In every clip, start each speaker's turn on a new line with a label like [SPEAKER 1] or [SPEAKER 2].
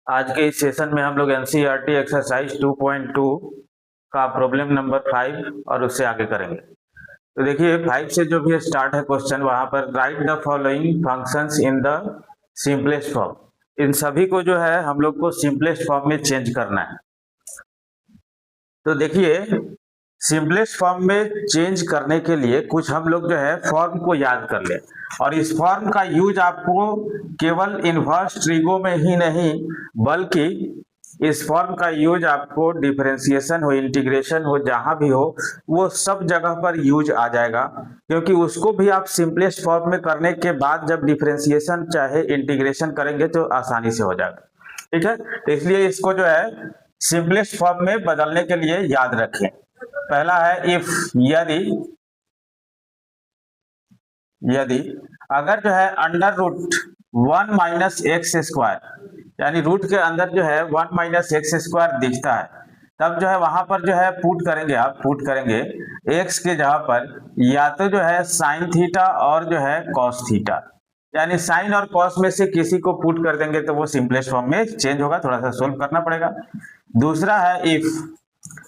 [SPEAKER 1] आज के इस सेशन में हम लोग एनसीईआरटी एक्सरसाइज 2.2 का प्रॉब्लम नंबर 5 और उससे आगे करेंगे। तो देखिए 5 से जो भी स्टार्ट है क्वेश्चन, वहां पर write the following functions in the simplest form. इन सभी को जो है हम लोग को सिंपलेस्ट फॉर्म में चेंज करना है। तो देखिए सिंपलेस्ट फॉर्म में चेंज करने के लिए कुछ हम लोग जो है फॉर्म को याद कर ले, और इस फॉर्म का यूज आपको केवल इनवर्स ट्रिगो में ही नहीं बल्कि इस फॉर्म का यूज आपको डिफरेंशिएशन हो, इंटीग्रेशन हो, जहां भी हो वो सब जगह पर यूज आ जाएगा, क्योंकि उसको भी आप सिंपलेस्ट फॉर्म में करने के बाद जब डिफरेंशिएशन चाहे इंटीग्रेशन करेंगे तो आसानी से हो जाएगा। ठीक है, तो इसलिए इसको जो है सिंपलेस्ट फॉर्म में बदलने के लिए याद रखें। पहला है इफ, यदि अगर जो है under root 1 minus X square, यानी रूट के अंदर जो है 1 माइनस एक्स स्क्वायर दिखता है, तब जो है वहां पर जो है पुट करेंगे एक्स के जगह पर या तो जो है साइन थीटा और जो है कॉस थीटा, यानी साइन और कॉस में से किसी को पुट कर देंगे तो वो सिंपलेस्ट फॉर्म में चेंज होगा। थोड़ा सा सोल्व करना पड़ेगा। दूसरा है इफ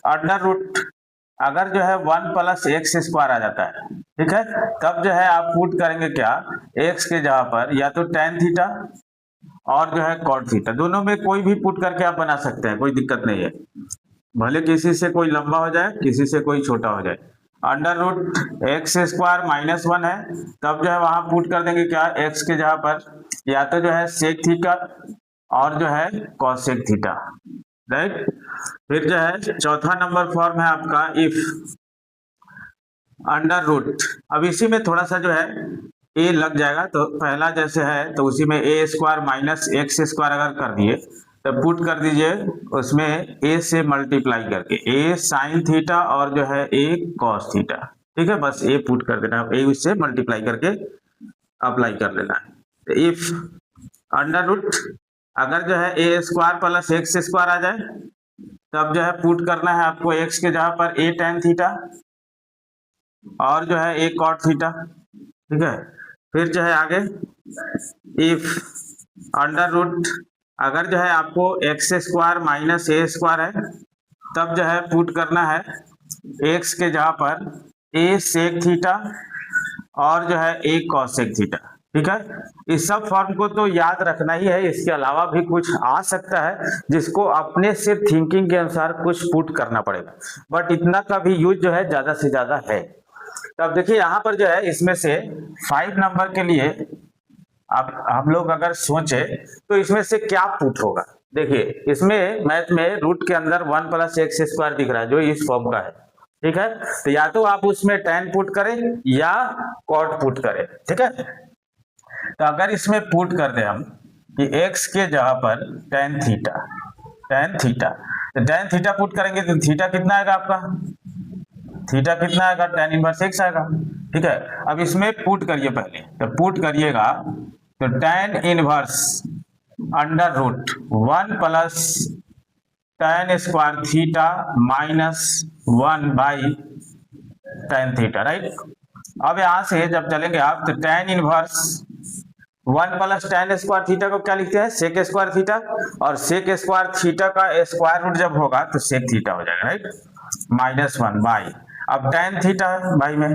[SPEAKER 1] अंडर रूट, अगर जो है 1 प्लस एक्स स्क्वायर आ जाता है, ठीक है, तब जो है आप पुट करेंगे क्या, एक्स के जगह पर या तो tan थीटा और जो है कॉट थीटा, दोनों में कोई भी पुट करके आप बना सकते हैं, कोई दिक्कत नहीं है। भले किसी से कोई लंबा हो जाए, किसी से कोई छोटा हो जाए। Under root X square minus 1 है, तब जो है वहां पुट कर देंगे क्या, एक्स के जगह पर या तो जो है सेक थीटा और जो है कॉसेक थीटा, राइट। फिर जो है चौथा नंबर फॉर्म है आपका इफ अंडर रूट, अब इसी में थोड़ा सा जो है ए लग जाएगा, तो पहला जैसे है तो उसी में ए स्क्वायर माइनस एक्स स्क्वायर अगर कर दिए तो पुट कर दीजिए उसमें ए से मल्टीप्लाई करके ए साइन थीटा और जो है ए कॉस थीटा, ठीक है, बस ए पुट कर देना, ए उससे मल्टीप्लाई करके अप्लाई कर लेना है। इफ अंडर रूट अगर जो है ए स्क्वायर प्लस एक्स स्क्वायर आ जाए, तब जो है पुट करना है आपको एक्स के जगह पर ए tan थीटा और जो है ए cot थीटा, ठीक है। फिर जो है आगे इफ अंडर रूट अगर जो है आपको x square minus a square है, तब जो है पुट करना है एक्स के जगह पर ए सेक थीटा और जो है ए कॉसेक थीटा, ठीक है। इस सब फॉर्म को तो याद रखना ही है, इसके अलावा भी कुछ आ सकता है जिसको अपने से थिंकिंग के अनुसार कुछ पुट करना पड़ेगा, बट इतना का भी यूज जो है ज्यादा से ज्यादा है। तब देखिए यहाँ पर जो है इसमें से 5 नंबर के लिए अब हम लोग अगर सोचे तो इसमें से क्या पुट होगा। देखिए इसमें मैथ में रूट के अंदर 1 प्लस एक्स स्क्वायर दिख रहा है जो इस फॉर्म का है, ठीक है, तो या तो आप उसमें tan पुट करें या cot पुट करें, ठीक है। तो अगर इसमें पुट कर दे हम कि x के जगह पर tan थीटा, तो tan थीटा पुट करेंगे तो थीटा कितना आएगा आपका, थीटा कितना आएगा, tan इनवर्स x आएगा, ठीक है। अब इसमें पुट करिए पहले, तो पुट करिएगा तो tan inverse under root 1 plus tan square theta minus 1 by tan theta, right. अब यहां से जब चलेंगे आप तो tan inverse 1 plus tan square theta को क्या लिखते हैं, सेक स्क्वायर थीटा, और सेक स्क्वायर थीटा का स्क्वायर रूट जब होगा तो सेक थीटा हो जाएगा, राइट, माइनस 1 बाई, अब tan थीटा है बाई में।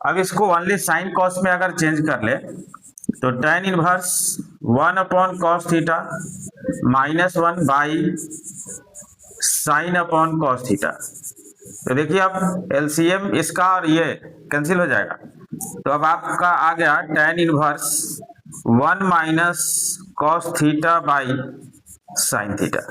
[SPEAKER 1] अब इसको ओनली साइन कॉस में अगर चेंज कर ले तो tan inverse 1 upon cos theta minus 1 by sine upon cos theta. तो देखिए अब एलसीएम इसका और ये कैंसिल हो जाएगा, तो अब आपका आ गया tan inverse 1 minus cos theta by sine theta.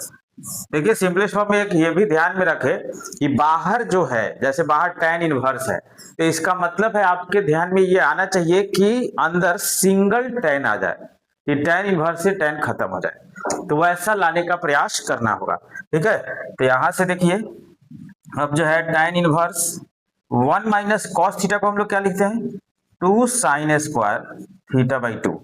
[SPEAKER 1] देखिए सिंपलेस्ट फॉर्म में एक ये भी ध्यान में रखे कि बाहर जो है, जैसे बाहर tan इनवर्स है, तो इसका मतलब है आपके ध्यान में ये आना चाहिए कि अंदर सिंगल tan आ जाए, कि tan इनवर्स से tan खत्म हो जाए, तो वैसा लाने का प्रयास करना होगा, ठीक है। तो यहां से देखिए अब जो है tan inverse 1 minus cos theta को हम लोग क्या लिखते हैं, 2 साइन स्क्वायर थीटा बाई 2,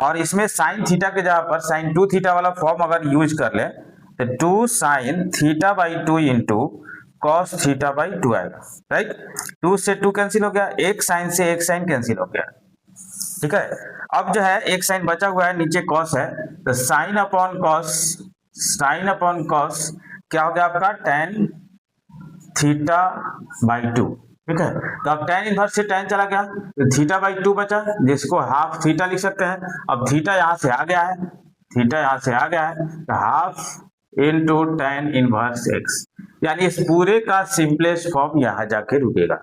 [SPEAKER 1] और इसमें साइन थीटा के जगह पर साइन 2 थीटा वाला फॉर्म अगर यूज कर ले तो 2 sine theta by 2 into cos theta by 2 आएगा, राइट। 2 से 2 कैंसिल हो गया, एक साइन से एक साइन कैंसिल हो गया, ठीक है। अब जो है एक साइन बचा हुआ है, नीचे कॉस है, तो साइन अपॉन कॉस क्या हो गया आपका, tan थीटा बाई 2। ठीक है, तो अब tan इनवर्स से tan चला गया तो थीटा बाई 2 बचा, जिसको हाफ थीटा लिख सकते हैं। अब थीटा यहां से आ गया है, तो half into tan inverse x, यानी इस पूरे का सिंपलेस्ट फॉर्म यहां जाके रुकेगा।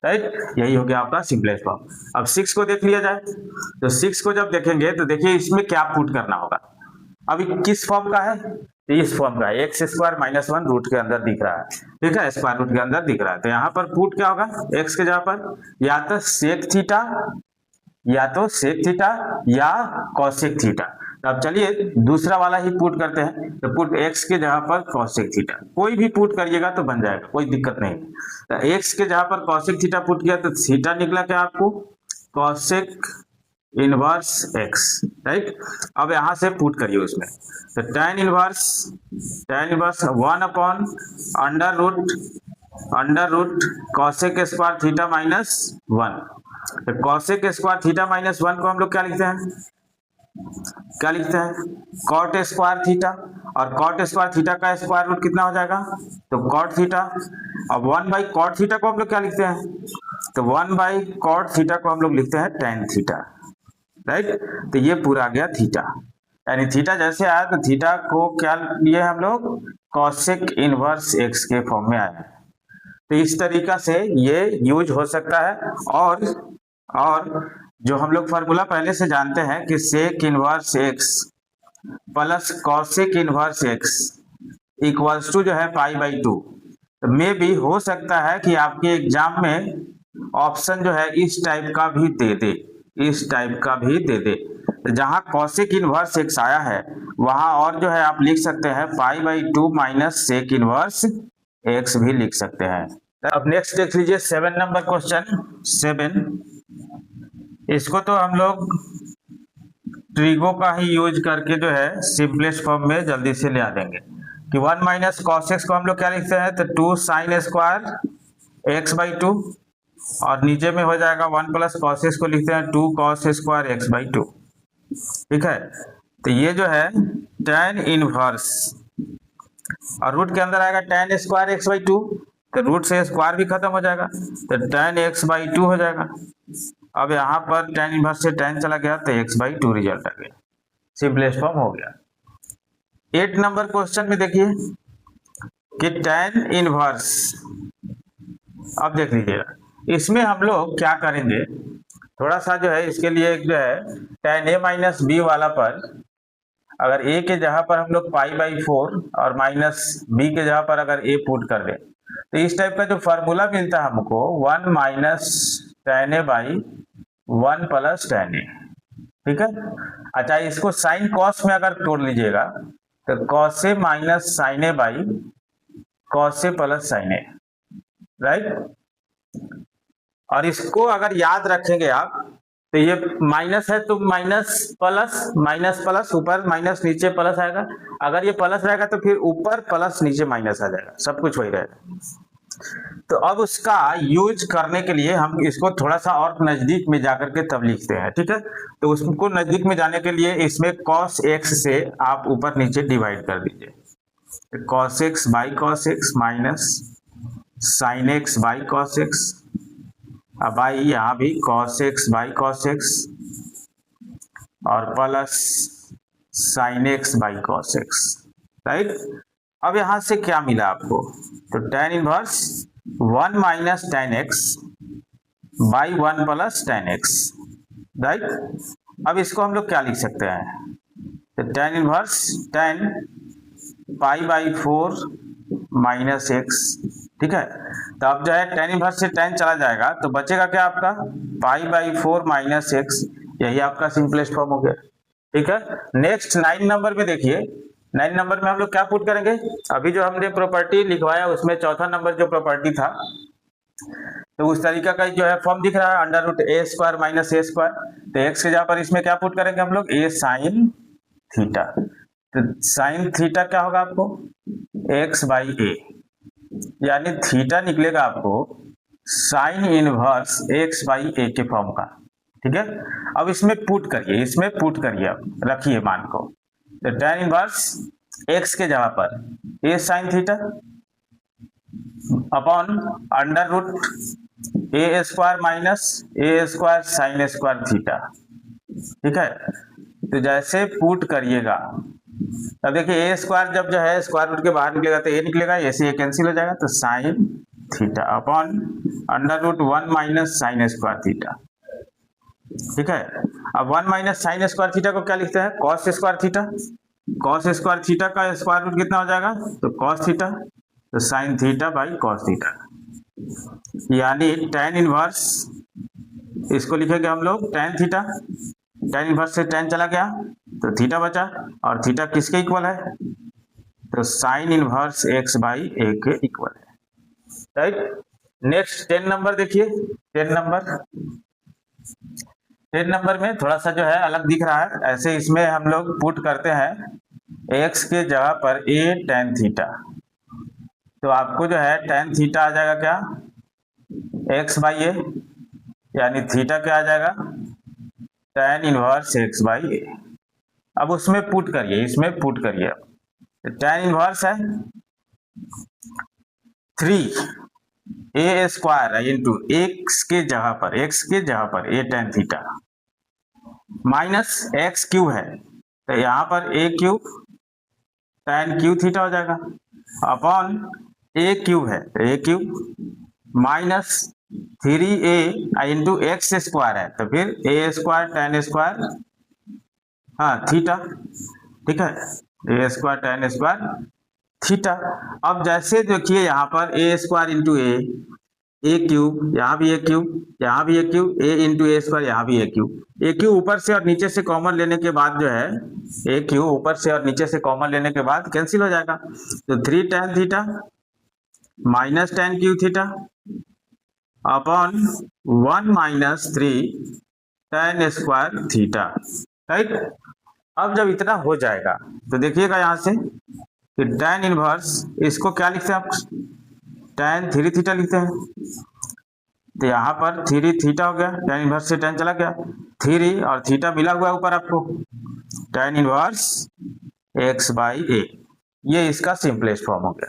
[SPEAKER 1] राइट, यही हो गया आपका सिंपलेस्ट फॉर्म। अब 6 को देख लिया जाए, तो 6 को जब देखेंगे तो देखिए इसमें क्या पुट करना होगा। अभी किस फॉर्म का है, तो इस फॉर्म का है, एक्स स्क्वायर माइनस 1 रूट के अंदर दिख रहा है। ठीक है, स्क्वायर रूट के अंदर दिख रहा है, तो यहाँ पर पुट क्या होगा, एक्स के जगह पर या तो सेक थीटा या कॉसेक थीटा। तो अब चलिए दूसरा वाला ही पुट करते हैं, तो पुट एक्स के जगह पर कॉसेक थीटा, कोई भी पुट करिएगा तो बन जाएगा, कोई दिक्कत नहीं। तो एक्स के जगह पर कॉसेक थीटा पुट किया तो थीटा निकला क्या आपको, कॉसेक इनवर्स एक्स। राइट, अब यहां से पुट करिए उसमें, तो tan inverse 1 upon under root cosec square theta minus 1। तो कॉसेक स्क्वायर थीटा माइनस 1 को हम लोग क्या लिखते हैं, कॉट स्क्वायर थीटा, और कॉट स्क्वायर थीटा का स्क्वायर रूट कितना हो जाएगा, तो कॉट थीटा। अब 1 बाई कॉट थीटा को हम लोग क्या लिखते हैं, तो 1 बाई कॉट थीटा को हम लोग लिखते हैं tan थीटा। राइट, तो ये पूरा आ गया थीटा, यानी थीटा जैसे आया तो थीटा को क्या लिए हम लोग, कॉसेक इनवर्स एक्स के फॉर्म में आया। तो इस तरीका से ये यूज हो सकता है। और जो हम लोग फार्मूला पहले से जानते हैं कि sec inverse x plus cosec inverse x equals to जो है पाई बाई 2। तो मे भी हो सकता है कि आपके एग्जाम में ऑप्शन जो है इस टाइप का भी दे दे, तो जहां कॉसेक इनवर्स एक्स आया है वहां और जो है आप लिख सकते हैं pi by 2 minus sec inverse x भी लिख सकते हैं। अब नेक्स्ट देख लीजिए 7 नंबर क्वेश्चन 7। इसको तो हम लोग ट्रिगो का ही यूज करके जो है सिंपलेस्ट फॉर्म में जल्दी से ले आ देंगे कि 1 माइनस कॉस एक्स को हम लोग क्या लिखते हैं, तो 2 साइन स्क्वायर एक्स बाई 2, और नीचे में हो जाएगा 1 प्लस कॉस एक्स को लिखते हैं 2 कॉस स्क्वायर एक्स बाई 2। ठीक है, तो ये जो है tan इनवर्स, और रूट के अंदर आएगा tan स्क्वायर एक्स बाई 2, तो रूट से स्क्वायर भी खत्म हो जाएगा, तो tan x बाई 2 हो जाएगा। अब यहाँ पर tan इनवर्स से tan चला गया तो x बाई 2 रिजल्ट आ गया, सिंपलेस्ट फॉर्म हो गया। 8 नंबर क्वेश्चन में देखिए कि tan इनवर्स, अब देख लीजिएगा इसमें हम लोग क्या करेंगे, थोड़ा सा जो है इसके लिए जो है tan a माइनस बी वाला पर अगर a के जगह पर हम लोग पाई बाई 4 और माइनस b के जगह पर अगर a पुट कर दें तो इस टाइप का जो फार्मूला मिलता है हमको 1 minus tan a by 1 plus tan a। ठीक है, अच्छा इसको साइन कॉस में अगर तोड़ लीजिएगा तो cos a minus sine a by cos a plus sine a. Right, और इसको अगर याद रखेंगे आप तो ये माइनस है तो माइनस प्लस ऊपर माइनस नीचे प्लस आएगा, अगर ये प्लस रहेगा तो फिर ऊपर प्लस नीचे माइनस आ जाएगा, सब कुछ वही रहेगा। तो अब उसका यूज करने के लिए हम इसको थोड़ा सा और नजदीक में जाकर के तब लिखते हैं। ठीक है, तो उसको नजदीक में जाने के लिए इसमें cos x से आप ऊपर नीचे डिवाइड कर दीजिए, cos x by cos x minus sin x by cos x, अब भाई यहाँ भी cos x by cos x और plus sin x by cos x। Right, अब यहां से क्या मिला आपको, तो tan inverse 1 minus tan x by 1 plus tan x। Right, अब इसको हम लोग क्या लिख सकते हैं, तो tan inverse tan pi by 4 minus x। ठीक है, तो अब जो है tan इनवर्स से tan चला जाएगा तो बचेगा क्या आपका पाई बाई 4 माइनस x, यही आपका सिंपलेस्ट फॉर्म हो गया। ठीक है, नेक्स्ट 9 नंबर में देखिए, 9 नंबर में हम लोग क्या पुट करेंगे, अभी जो हमने प्रॉपर्टी लिखवाया उसमें चौथा नंबर जो प्रॉपर्टी था तो उस तरीका का जो है फॉर्म दिख रहा है under root a square minus a square, तो एक्स के जगह पर इसमें क्या पुट करेंगे हम लोग, ए साइन थीटा। तो साइन थीटा क्या होगा आपको एक्स बाई ए, यानी थीटा निकलेगा आपको साइन इनवर्स एक्स बाई ए के फॉर्म का। ठीक है। अब इसमें पुट करिए, इसमें पुट करिए, अब रखिए मान को, तो tan इनवर्स x के जगह पर a sin theta upon under root a square minus a square sine square theta. ठीक है, तो जैसे पुट करिएगा, अब देखिए ए स्क्वायर जब जो है स्क्वायर रूट के बाहर निकलेगा तो ए निकलेगा, ऐसे ये कैंसिल हो जाएगा, तो sine theta upon under root 1 minus sine square theta. ठीक है, अब 1 माइनस साइन स्क्वायर थीटा को क्या लिखते हैं, cos square theta. Cos square theta का स्क्वायर रूट कितना हो जाएगा, तो कॉस थीटा, तो sine theta by cos theta, यानी tan इनवर्स, इसको लिखेंगे हम लोग tan थीटा, tan इनवर्स से tan चला गया तो थीटा बचा, और थीटा किसके इक्वल है, तो sine inverse x by a के इक्वल है। राइट, नेक्स्ट 10 नंबर देखिए, 10 नंबर में थोड़ा सा जो है अलग दिख रहा है, ऐसे इसमें हम लोग पुट करते हैं x के जगह पर a tan थीटा, तो आपको जो है tan थीटा आ जाएगा क्या, x बाई ए, यानी थीटा क्या आ जाएगा, tan इनवर्स x बाई ए। अब उसमें पुट करिए, इसमें पुट करिए, tan इनवर्स है 3 a स्क्वायर इंटू x के जगह पर a tan theta minus x Q है, तो यहाँ पर a cube tan Q theta हो जाएगा अपॉन a क्यूब है तो a cube minus 3a into x square है, तो फिर a स्क्वायर tan स्क्वायर, हाँ थीटा। ठीक है, a square tan square theta. अब जैसे देखिए यहाँ पर a square into A cube, यहाँ भी ए क्यूब, यहाँ भी ए क्यूब, ए इंटू ए स्क्वायर, यहाँ भी ए क्यूब ऊपर से और नीचे से कॉमन लेने के बाद जो है ए क्यूब ऊपर से और नीचे से कॉमन लेने के बाद कैंसिल हो जाएगा, तो 3 tan theta minus tan Q theta upon 1 minus 3 tan square theta. Right, अब जब इतना हो जाएगा तो देखिएगा यहाँ से कि tan इनवर्स, इसको क्या लिखते हैं आप, tan 3 थीटा लिखते हैं, तो यहाँ पर 3 थीटा हो गया, tan इनवर्स से tan चला गया, 3 और थीटा मिला हुआ है ऊपर आपको, tan इनवर्स x बाई ए, ये इसका सिंपलेस्ट फॉर्म हो गया।